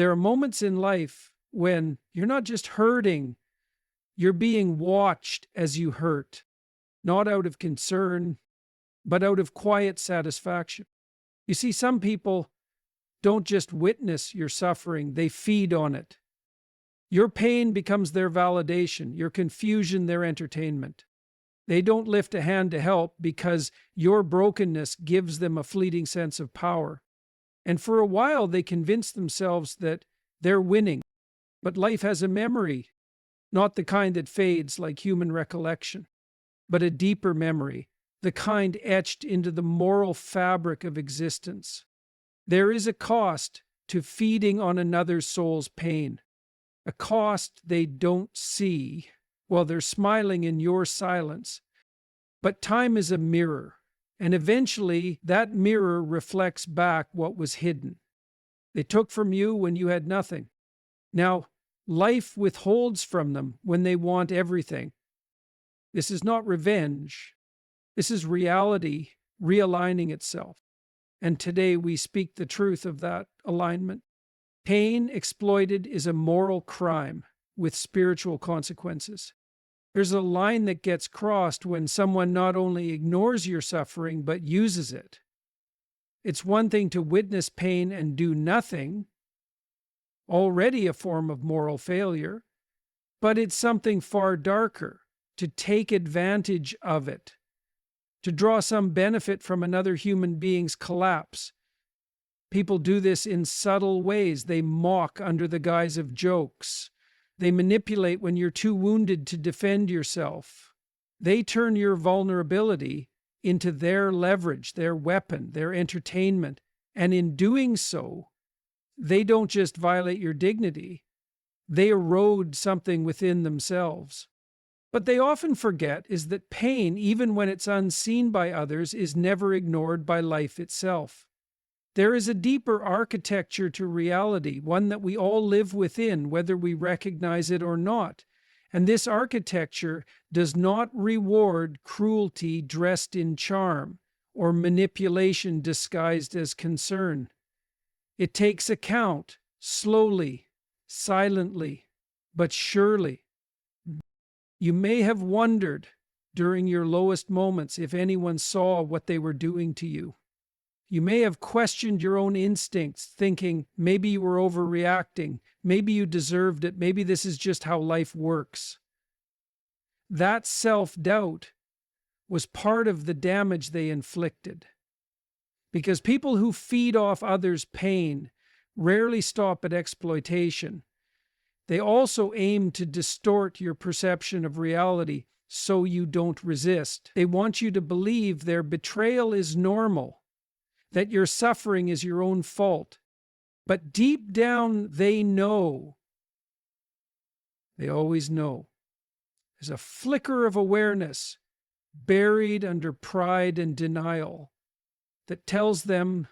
There are moments in life when you're not just hurting, you're being watched as you hurt, not out of concern, but out of quiet satisfaction. You see, some people don't just witness your suffering, they feed on it. Your pain becomes their validation, your confusion their entertainment. They don't lift a hand to help because your brokenness gives them a fleeting sense of power. And for a while, they convince themselves that they're winning. But life has a memory, not the kind that fades like human recollection, but a deeper memory, the kind etched into the moral fabric of existence. There is a cost to feeding on another soul's pain, a cost they don't see while they're smiling in your silence. But time is a mirror, and eventually that mirror reflects back what was hidden. They took from you when you had nothing. Now, life withholds from them when they want everything. This is not revenge. This is reality realigning itself. And today we speak the truth of that alignment. Pain exploited is a moral crime with spiritual consequences. There's a line that gets crossed when someone not only ignores your suffering, but uses it. It's one thing to witness pain and do nothing, already a form of moral failure, but it's something far darker, to take advantage of it, to draw some benefit from another human being's collapse. People do this in subtle ways. They mock under the guise of jokes. They manipulate when you're too wounded to defend yourself. They turn your vulnerability into their leverage, their weapon, their entertainment. And in doing so, they don't just violate your dignity, they erode something within themselves. What they often forget is that pain, even when it's unseen by others, is never ignored by life itself. There is a deeper architecture to reality, one that we all live within, whether we recognize it or not. And this architecture does not reward cruelty dressed in charm or manipulation disguised as concern. It takes account, slowly, silently, but surely. You may have wondered during your lowest moments if anyone saw what they were doing to you. You may have questioned your own instincts, thinking maybe you were overreacting, maybe you deserved it, maybe this is just how life works. That self-doubt was part of the damage they inflicted. Because people who feed off others' pain rarely stop at exploitation. They also aim to distort your perception of reality so you don't resist. They want you to believe their betrayal is normal, that your suffering is your own fault. But deep down, they know. They always know. There's a flicker of awareness buried under pride and denial that tells them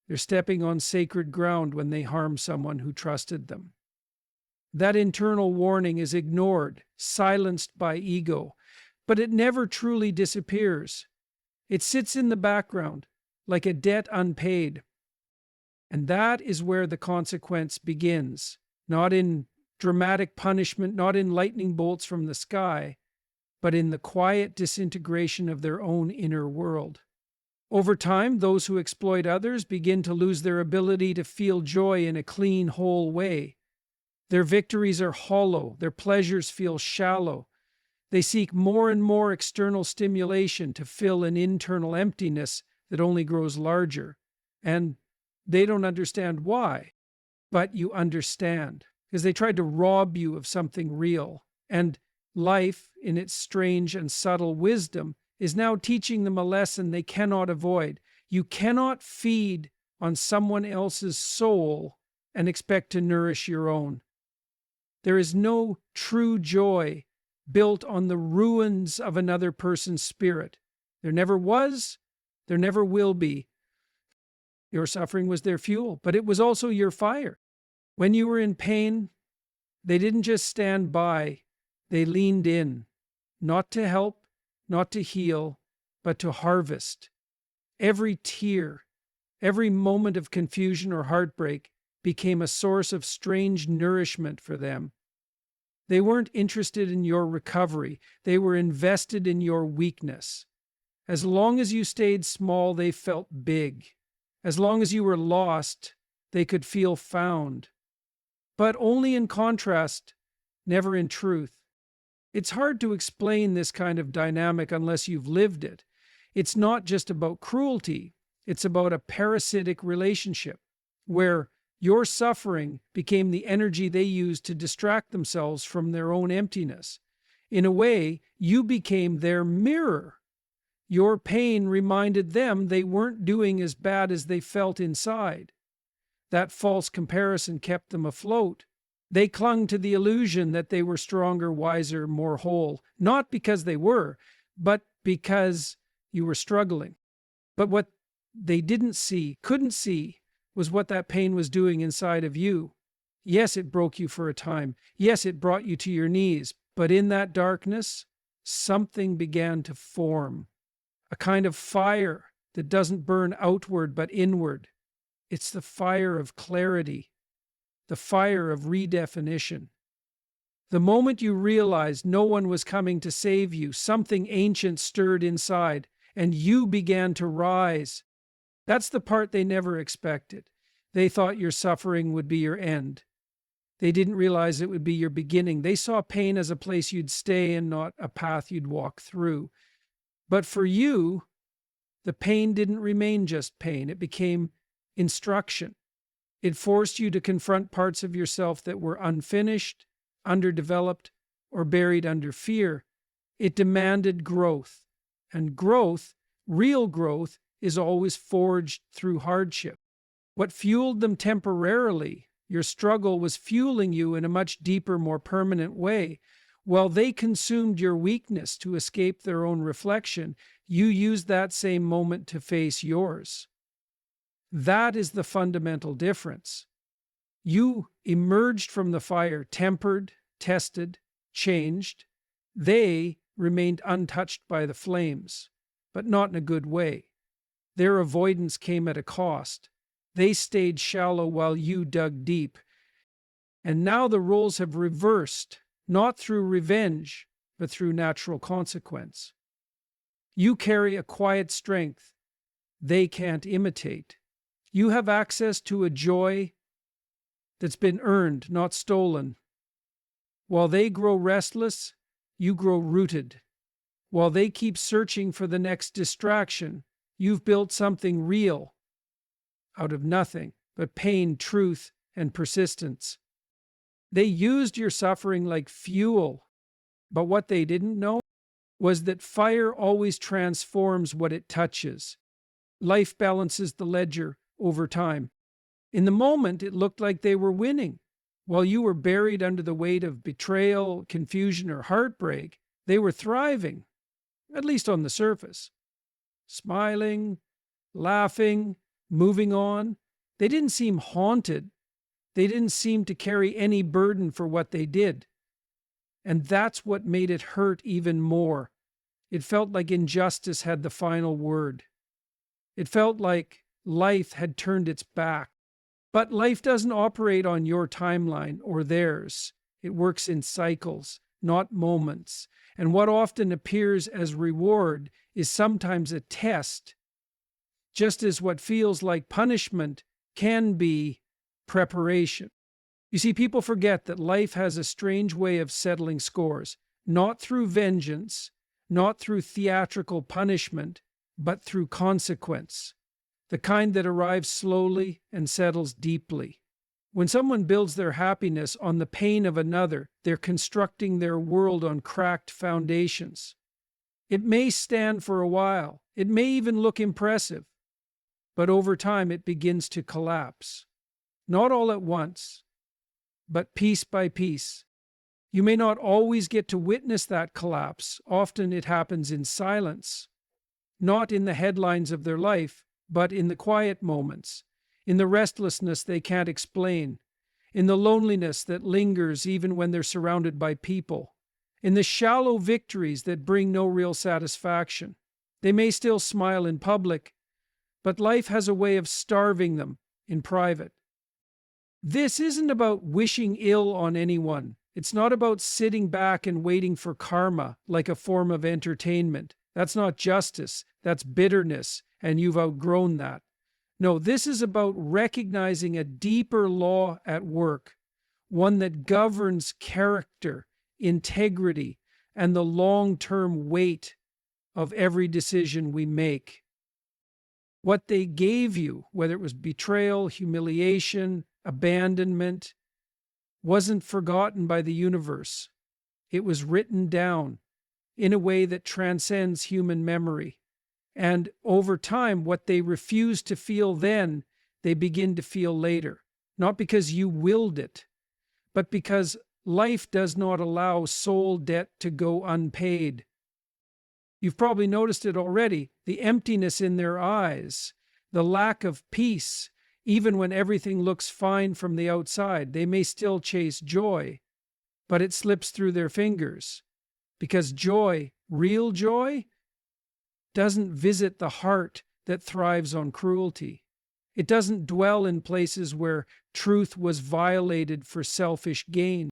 they're stepping on sacred ground when they harm someone who trusted them. That internal warning is ignored, silenced by ego, but it never truly disappears. It sits in the background, like a debt unpaid. And that is where the consequence begins, not in dramatic punishment, not in lightning bolts from the sky, but in the quiet disintegration of their own inner world. Over time, those who exploit others begin to lose their ability to feel joy in a clean, whole way. Their victories are hollow, their pleasures feel shallow. They seek more and more external stimulation to fill an internal emptiness that only grows larger. And they don't understand why, but you understand, because they tried to rob you of something real. And life, in its strange and subtle wisdom, is now teaching them a lesson they cannot avoid. You cannot feed on someone else's soul and expect to nourish your own. There is no true joy built on the ruins of another person's spirit. There never was, there never will be. Your suffering was their fuel, but it was also your fire. When you were in pain, they didn't just stand by, they leaned in, not to help, not to heal, but to harvest. Every tear, every moment of confusion or heartbreak became a source of strange nourishment for them. They weren't interested in your recovery, they were invested in your weakness. As long as you stayed small, they felt big. As long as you were lost, they could feel found. But only in contrast, never in truth. It's hard to explain this kind of dynamic unless you've lived it. It's not just about cruelty, it's about a parasitic relationship where your suffering became the energy they used to distract themselves from their own emptiness. In a way, you became their mirror. Your pain reminded them they weren't doing as bad as they felt inside. That false comparison kept them afloat. They clung to the illusion that they were stronger, wiser, more whole, not because they were, but because you were struggling. But what they couldn't see, was what that pain was doing inside of you. Yes, it broke you for a time. Yes, it brought you to your knees. But in that darkness, something began to form. A kind of fire that doesn't burn outward but inward. It's the fire of clarity, the fire of redefinition. The moment you realized no one was coming to save you, something ancient stirred inside, and you began to rise. That's the part they never expected. They thought your suffering would be your end. They didn't realize it would be your beginning. They saw pain as a place you'd stay and not a path you'd walk through. But for you, the pain didn't remain just pain. It became instruction. It forced you to confront parts of yourself that were unfinished, underdeveloped, or buried under fear. It demanded growth. And growth, real growth, is always forged through hardship. What fueled them temporarily, your struggle, was fueling you in a much deeper, more permanent way. While they consumed your weakness to escape their own reflection, you used that same moment to face yours. That is the fundamental difference. You emerged from the fire tempered, tested, changed. They remained untouched by the flames, but not in a good way. Their avoidance came at a cost. They stayed shallow while you dug deep. And now the roles have reversed, not through revenge, but through natural consequence. You carry a quiet strength they can't imitate. You have access to a joy that's been earned, not stolen. While they grow restless, you grow rooted. While they keep searching for the next distraction, you've built something real out of nothing but pain, truth, and persistence. They used your suffering like fuel, but what they didn't know was that fire always transforms what it touches. Life balances the ledger over time. In the moment, it looked like they were winning. While you were buried under the weight of betrayal, confusion, or heartbreak, they were thriving, at least on the surface. Smiling, laughing, moving on. They didn't seem haunted. They didn't seem to carry any burden for what they did. And that's what made it hurt even more. It felt like injustice had the final word. It felt like life had turned its back. But life doesn't operate on your timeline or theirs. It works in cycles, not moments. And what often appears as reward is sometimes a test, just as what feels like punishment can be preparation. You see, people forget that life has a strange way of settling scores, not through vengeance, not through theatrical punishment, but through consequence, the kind that arrives slowly and settles deeply. When someone builds their happiness on the pain of another, they're constructing their world on cracked foundations. It may stand for a while, it may even look impressive, but over time it begins to collapse. Not all at once, but piece by piece. You may not always get to witness that collapse. Often it happens in silence, not in the headlines of their life, but in the quiet moments, in the restlessness they can't explain, in the loneliness that lingers even when they're surrounded by people, in the shallow victories that bring no real satisfaction. They may still smile in public, but life has a way of starving them in private. This isn't about wishing ill on anyone. It's not about sitting back and waiting for karma like a form of entertainment. That's not justice, that's bitterness, and you've outgrown that. No, this is about recognizing a deeper law at work, one that governs character, integrity, and the long-term weight of every decision we make. What they gave you, whether it was betrayal, humiliation, abandonment, wasn't forgotten by the universe. It was written down in a way that transcends human memory. And over time, what they refused to feel then, they begin to feel later. Not because you willed it, but because life does not allow soul debt to go unpaid. You've probably noticed it already, the emptiness in their eyes, the lack of peace. Even when everything looks fine from the outside, they may still chase joy, but it slips through their fingers. Because joy, real joy, doesn't visit the heart that thrives on cruelty. It doesn't dwell in places where truth was violated for selfish gain.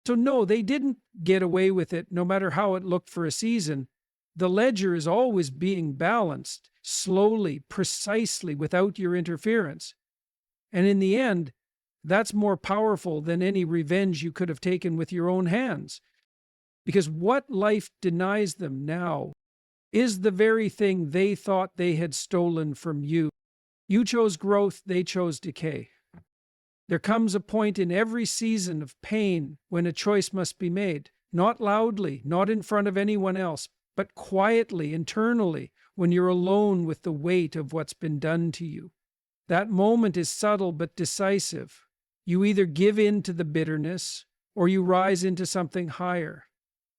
So no, they didn't get away with it no matter how it looked for a season. The ledger is always being balanced, slowly, precisely, without your interference. And in the end, that's more powerful than any revenge you could have taken with your own hands. Because what life denies them now is the very thing they thought they had stolen from you. You chose growth, they chose decay. There comes a point in every season of pain when a choice must be made, not loudly, not in front of anyone else, but quietly, internally, when you're alone with the weight of what's been done to you. That moment is subtle but decisive. You either give in to the bitterness or you rise into something higher.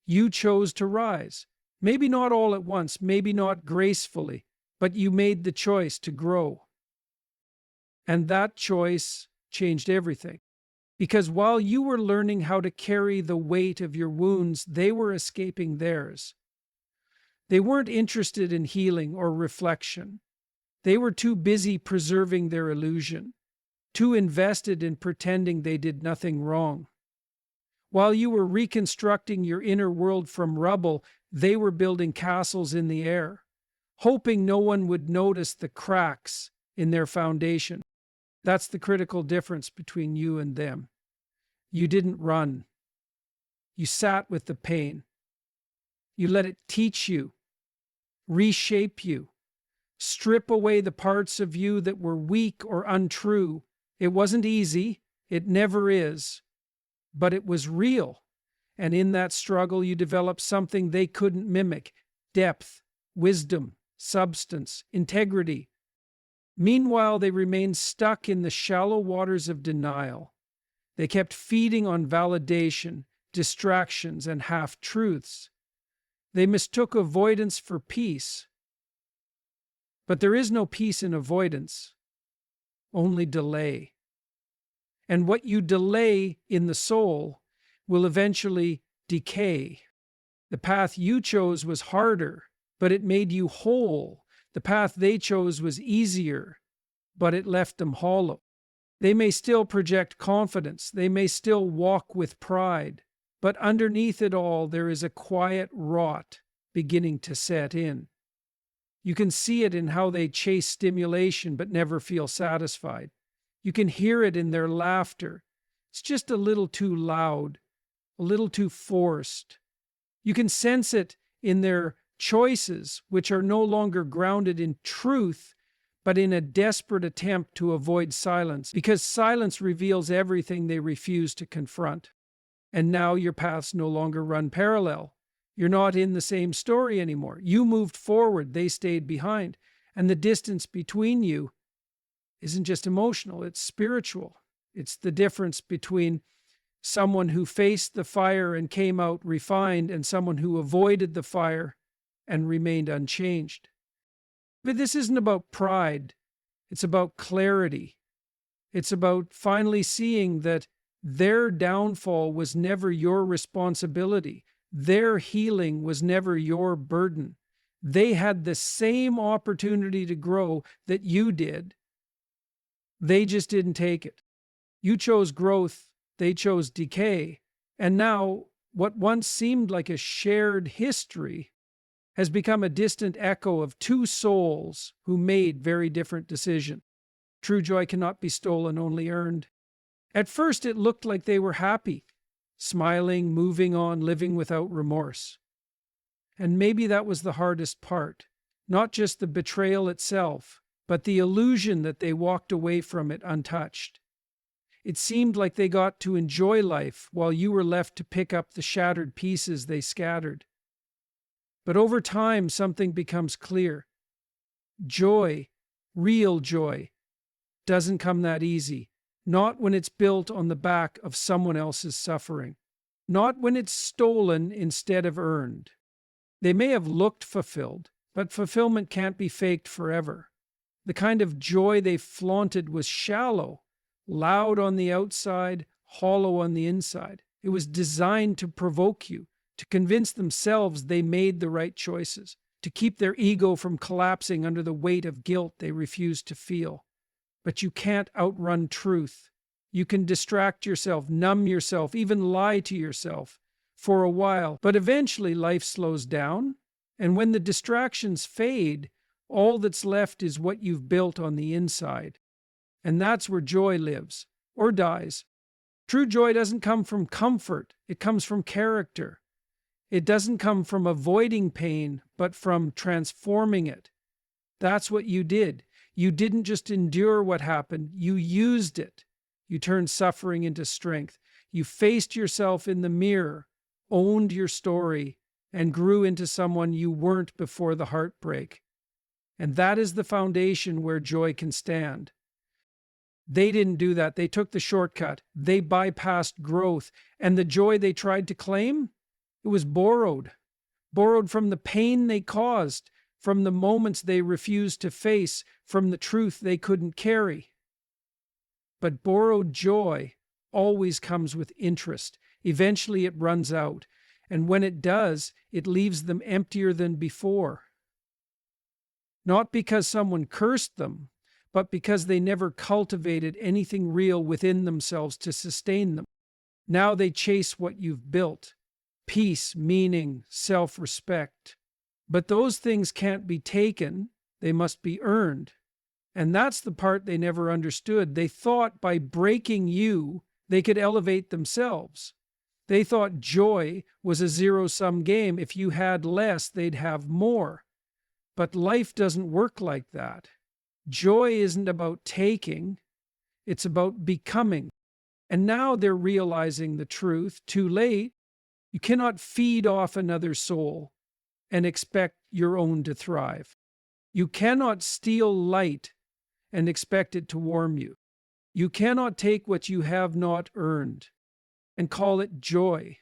You chose to rise. Maybe not all at once, maybe not gracefully, but you made the choice to grow. And that choice changed everything. Because while you were learning how to carry the weight of your wounds, they were escaping theirs. They weren't interested in healing or reflection. They were too busy preserving their illusion, too invested in pretending they did nothing wrong. While you were reconstructing your inner world from rubble, they were building castles in the air, hoping no one would notice the cracks in their foundation. That's the critical difference between you and them. You didn't run. You sat with the pain. You let it teach you, reshape you, strip away the parts of you that were weak or untrue. It wasn't easy. It never is. But it was real. And in that struggle, you developed something they couldn't mimic: depth, wisdom, substance, integrity. Meanwhile, they remained stuck in the shallow waters of denial. They kept feeding on validation, distractions, and half-truths. They mistook avoidance for peace. But there is no peace in avoidance, only delay. And what you delay in the soul will eventually decay. The path you chose was harder, but it made you whole. The path they chose was easier, but it left them hollow. They may still project confidence, they may still walk with pride, but underneath it all there is a quiet rot beginning to set in. You can see it in how they chase stimulation but never feel satisfied. You can hear it in their laughter. It's just a little too loud, a little too forced. You can sense it in their choices, which are no longer grounded in truth, but in a desperate attempt to avoid silence, because silence reveals everything they refuse to confront. And now your paths no longer run parallel. You're not in the same story anymore. You moved forward, they stayed behind. And the distance between you isn't just emotional, it's spiritual. It's the difference between someone who faced the fire and came out refined and someone who avoided the fire and remained unchanged. But this isn't about pride. It's about clarity. It's about finally seeing that their downfall was never your responsibility. Their healing was never your burden. They had the same opportunity to grow that you did. They just didn't take it. You chose growth, they chose decay. And now, what once seemed like a shared history has become a distant echo of two souls who made very different decisions. True joy cannot be stolen, only earned. At first, it looked like they were happy, smiling, moving on, living without remorse. And maybe that was the hardest part. Not just the betrayal itself, but the illusion that they walked away from it untouched. It seemed like they got to enjoy life while you were left to pick up the shattered pieces they scattered. But over time, something becomes clear. Joy, real joy, doesn't come that easy. Not when it's built on the back of someone else's suffering. Not when it's stolen instead of earned. They may have looked fulfilled, but fulfillment can't be faked forever. The kind of joy they flaunted was shallow, loud on the outside, hollow on the inside. It was designed to provoke you, to convince themselves they made the right choices, to keep their ego from collapsing under the weight of guilt they refused to feel. But you can't outrun truth. You can distract yourself, numb yourself, even lie to yourself for a while. But eventually life slows down, and when the distractions fade, all that's left is what you've built on the inside. And that's where joy lives, or dies. True joy doesn't come from comfort, it comes from character. It doesn't come from avoiding pain, but from transforming it. That's what you did. You didn't just endure what happened, you used it. You turned suffering into strength. You faced yourself in the mirror, owned your story, and grew into someone you weren't before the heartbreak. And that is the foundation where joy can stand. They didn't do that. They took the shortcut. They bypassed growth. And the joy they tried to claim, it was borrowed. Borrowed from the pain they caused, from the moments they refused to face, from the truth they couldn't carry. But borrowed joy always comes with interest. Eventually it runs out. And when it does, it leaves them emptier than before. Not because someone cursed them, but because they never cultivated anything real within themselves to sustain them. Now they chase what you've built: peace, meaning, self-respect. But those things can't be taken, they must be earned. And that's the part they never understood. They thought by breaking you, they could elevate themselves. They thought joy was a zero-sum game. If you had less, they'd have more. But life doesn't work like that. Joy isn't about taking, it's about becoming. And now they're realizing the truth, too late. You cannot feed off another soul and expect your own to thrive. You cannot steal light and expect it to warm you. You cannot take what you have not earned and call it joy.